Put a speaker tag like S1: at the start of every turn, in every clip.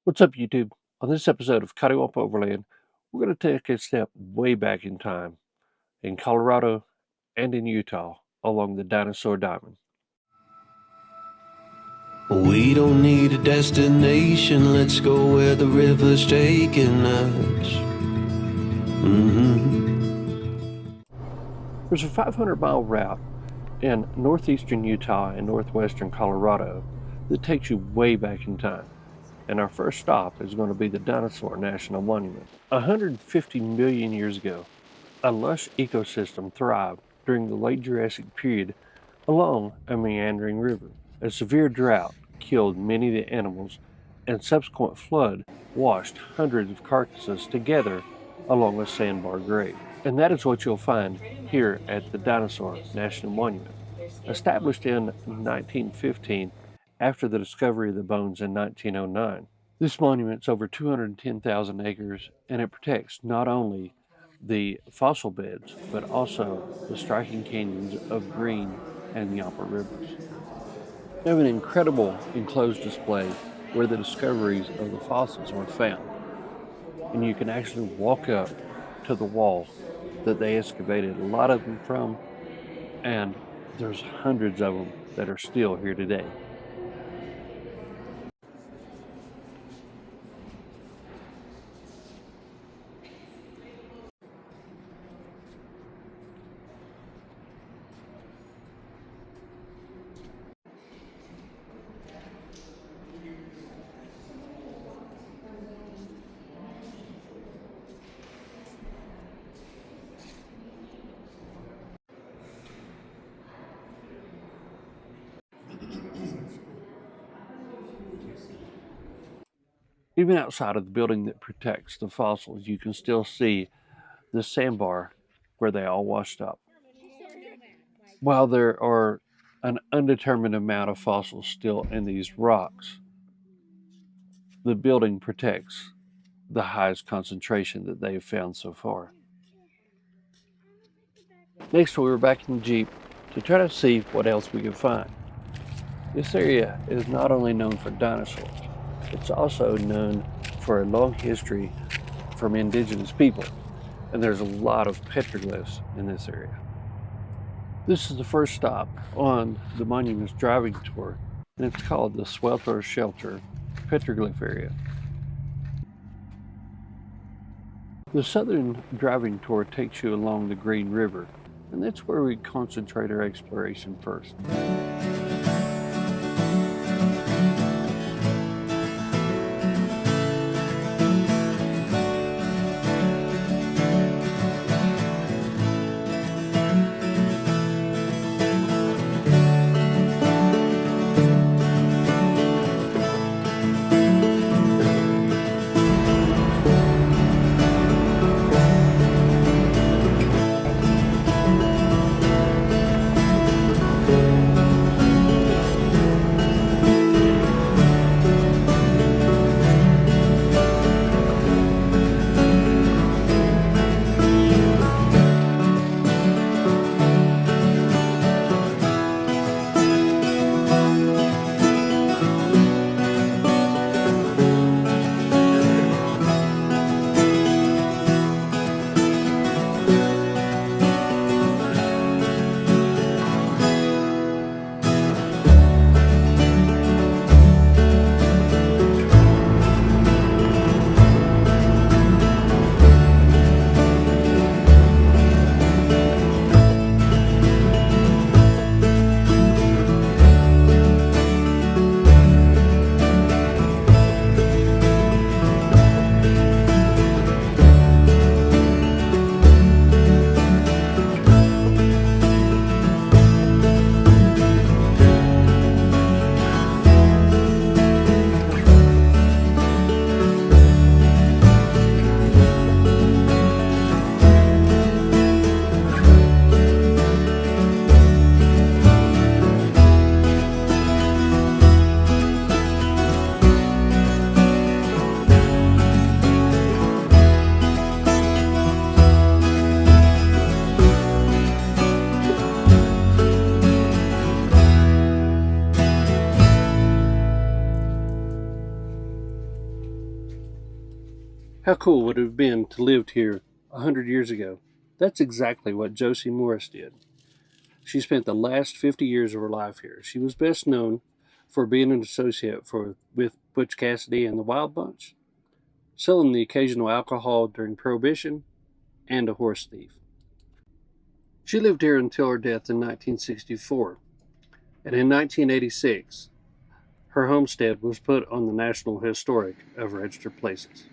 S1: What's up, YouTube? On this episode of Coddiwomple Overland, we're going to take a step way back in time in Colorado and in Utah along the Dinosaur Diamond.
S2: We don't need a destination, let's go where the river's taking us.
S1: There's a 500-mile route in northeastern Utah and northwestern Colorado that takes you way back in time. And our first stop is going to be the Dinosaur National Monument. 150 million years ago, a lush ecosystem thrived during the late Jurassic period along a meandering river. A severe drought killed many of the animals, and subsequent flood washed hundreds of carcasses together along a sandbar grave. And that is what you'll find here at the Dinosaur National Monument. Established in 1915 after the discovery of the bones in 1909. This monument's over 210,000 acres, and it protects not only the fossil beds, but also the striking canyons of Green and Yampa rivers. They have an incredible enclosed display where the discoveries of the fossils were found. And you can actually walk up to the wall that they excavated a lot of them from, and there's hundreds of them that are still here today. Even outside of the building that protects the fossils, you can still see the sandbar where they all washed up. While there are an undetermined amount of fossils still in these rocks, the building protects the highest concentration that they've found so far. Next, we were back in the Jeep to try to see what else we could find. This area is not only known for dinosaurs, it's also known for a long history from indigenous people, and there's a lot of petroglyphs in this area. This is the first stop on the monument's driving tour, and it's called the Swelter Shelter Petroglyph Area. The southern driving tour takes you along the Green River, and that's where we concentrate our exploration first. How cool would it have been to live here 100 years ago? That's exactly what Josie Morris did. She spent the last 50 years of her life here. She was best known for being an associate with Butch Cassidy and the Wild Bunch, selling the occasional alcohol during Prohibition, and a horse thief. She lived here until her death in 1964, and in 1986, her homestead was put on the National Historic of Registered Places.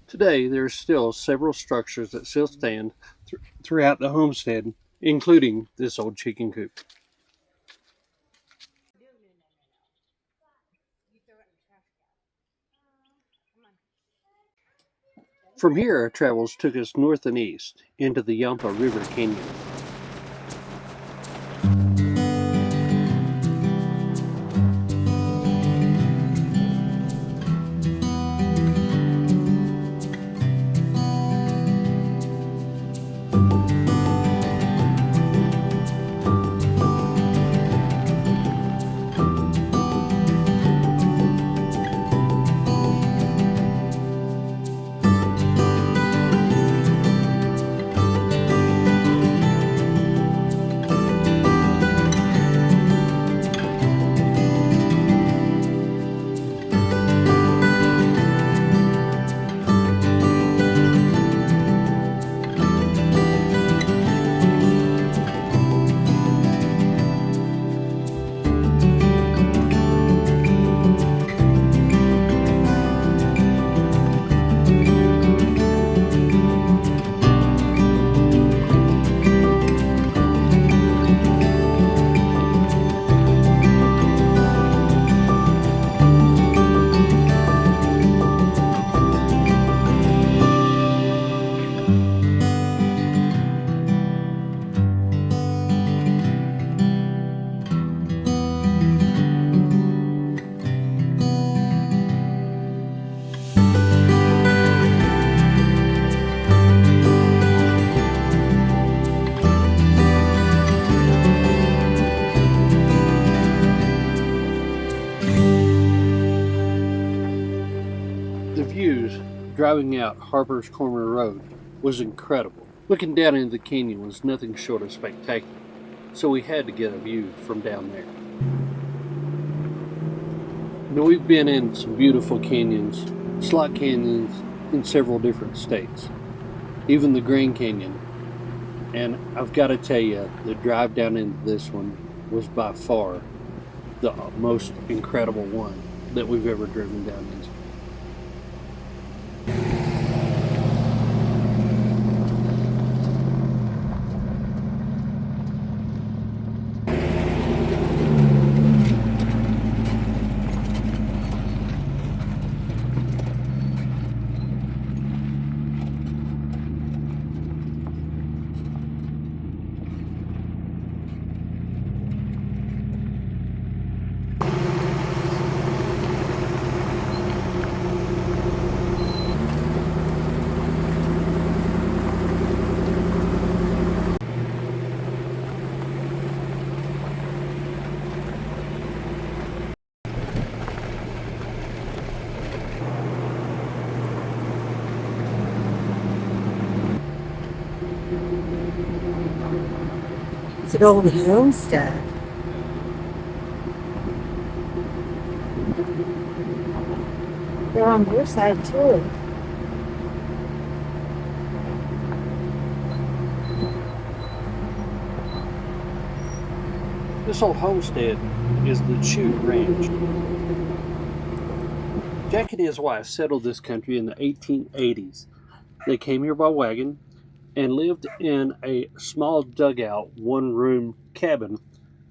S1: Today, there are still several structures that still stand throughout the homestead, including this old chicken coop. From here, our travels took us north and east into the Yampa River Canyon. The views driving out Harper's Corner Road was incredible. Looking down into the canyon was nothing short of spectacular, so we had to get a view from down there. Now, we've been in some beautiful canyons, slot canyons in several different states, even the Grand Canyon, and I've got to tell you, the drive down into this one was by far the most incredible one that we've ever driven down into.
S3: It's an old homestead. They're on your side too.
S1: This old homestead is the Chew Ranch. Jack and his wife settled this country in the 1880s. They came here by wagon and lived in a small dugout, one-room cabin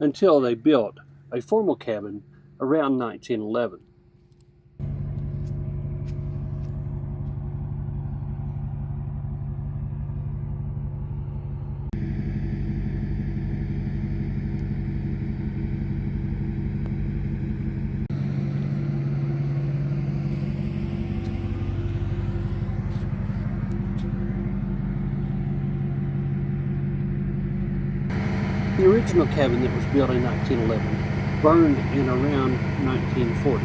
S1: until they built a formal cabin around 1911. The original cabin that was built in 1911 burned in around 1940.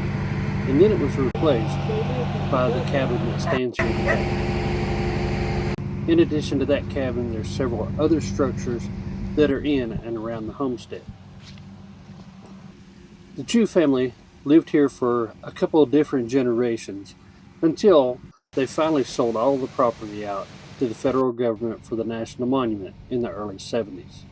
S1: and then it was replaced by the cabin that stands here today. In addition to that cabin, there's several other structures that are in and around the homestead. The Chu family lived here for a couple of different generations until they finally sold all the property out to the federal government for the national monument in the early 70s.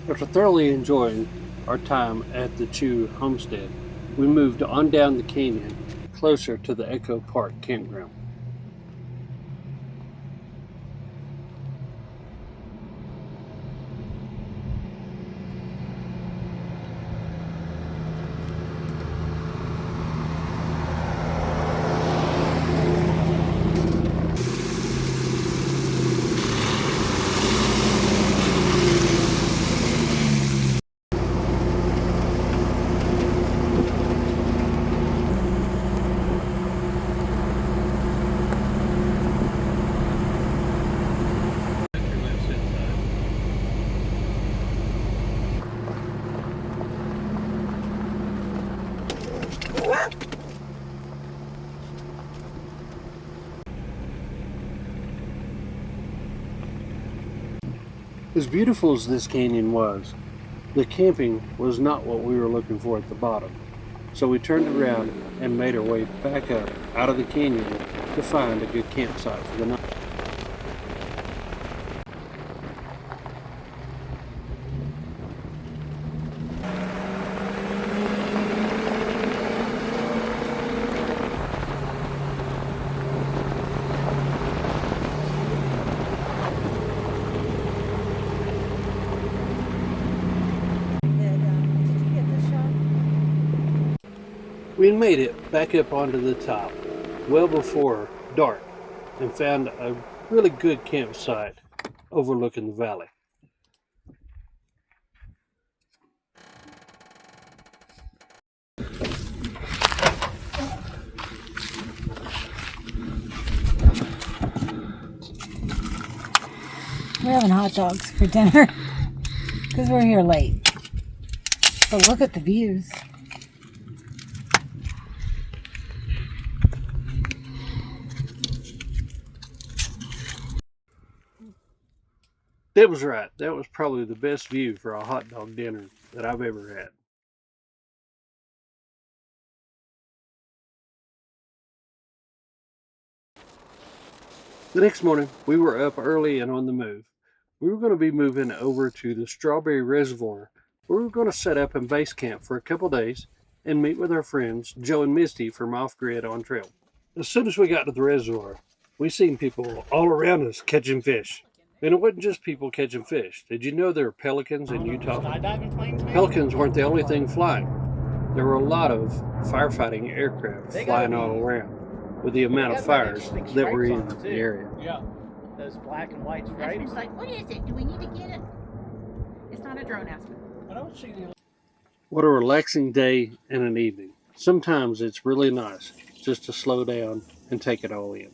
S1: After thoroughly enjoying our time at the Chu homestead, we moved on down the canyon closer to the Echo Park campground. As beautiful as this canyon was, the camping was not what we were looking for at the bottom. So we turned around and made our way back up out of the canyon to find a good campsite for the night. We made it back up onto the top well before dark and found a really good campsite overlooking the valley.
S3: We're having hot dogs for dinner because we're here late. But look at the views.
S1: That was right. That was probably the best view for a hot dog dinner that I've ever had. The next morning, we were up early and on the move. We were going to be moving over to the Strawberry Reservoir, where we were going to set up in base camp for a couple days and meet with our friends Joe and Misty from Off Grid on Trail. As soon as we got to the reservoir, we seen people all around us catching fish. And it wasn't just people catching fish. Did you know there are pelicans in Utah? Pelicans weren't the only thing flying. There were a lot of firefighting aircraft flying all around with the amount of fires that were in the area.
S4: Yeah, those black and white stripes.
S5: It's like, what is it? Do we need to get it? It's not a drone estimate.
S4: I don't see the.
S1: What a relaxing day and an evening. Sometimes it's really nice just to slow down and take it all in.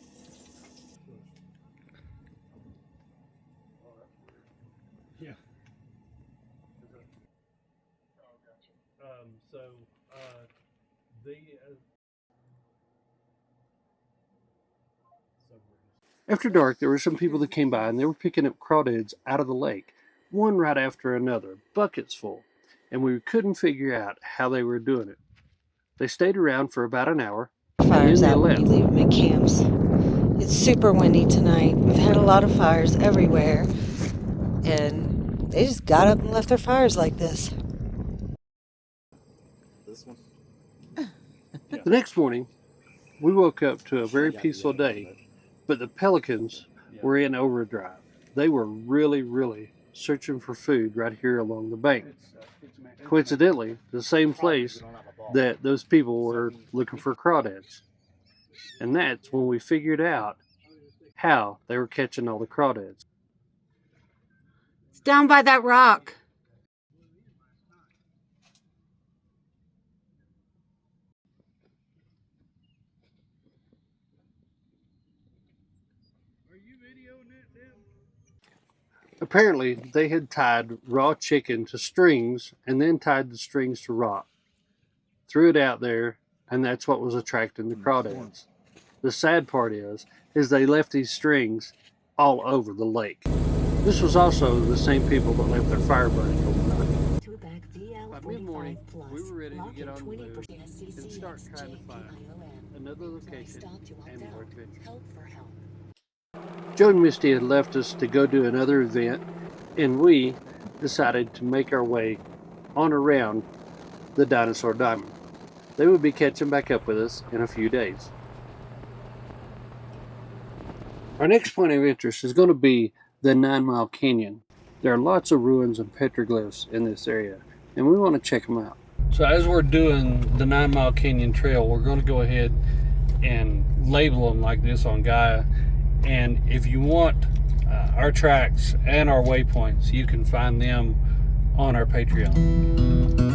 S1: Yeah. After dark, there were some people that came by and they were picking up crawdads out of the lake, one right after another, buckets full, and we couldn't figure out how they were doing it. They stayed around for about an hour,
S3: Fires
S1: and
S3: out
S1: then
S3: when
S1: they
S3: you
S1: left.
S3: leave them at camps. It's super windy tonight. We've had a lot of fires everywhere, and they just got up and left their fires like this.
S4: This one.
S1: The next morning, we woke up to a very peaceful day, But the pelicans were in overdrive. They were really searching for food right here along the bank. Coincidentally, the same place that those people were looking for crawdads. And that's when we figured out how they were catching all the crawdads.
S3: It's down by that rock.
S1: Apparently, they had tied raw chicken to strings and then tied the strings to rock. Threw it out there, and that's what was attracting the crawdads. The sad part is they left these strings all over the lake. This was also the same people that left their fire burning overnight. By mid-morning, we were ready to get on the move and start trying to find another location and more adventure. Joe and Misty had left us to go do another event, and we decided to make our way on around the Dinosaur Diamond. They would be catching back up with us in a few days. Our next point of interest is going to be the 9 Mile Canyon. There are lots of ruins and petroglyphs in this area, and we want to check them out. So as we're doing the 9 Mile Canyon Trail, we're going to go ahead and label them like this on Gaia. And if you want our tracks and our waypoints, you can find them on our Patreon.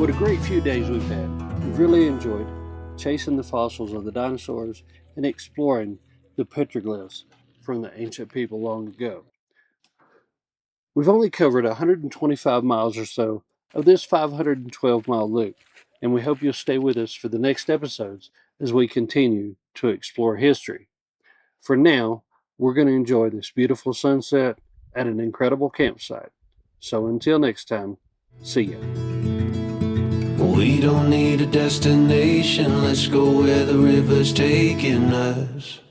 S1: What a great few days we've had. We've really enjoyed chasing the fossils of the dinosaurs and exploring the petroglyphs from the ancient people long ago. We've only covered 125 miles or so of this 512-mile loop, and we hope you'll stay with us for the next episodes as we continue to explore history. For now, we're going to enjoy this beautiful sunset at an incredible campsite. So until next time, see ya.
S2: We don't need a destination, let's go where the river's taking us.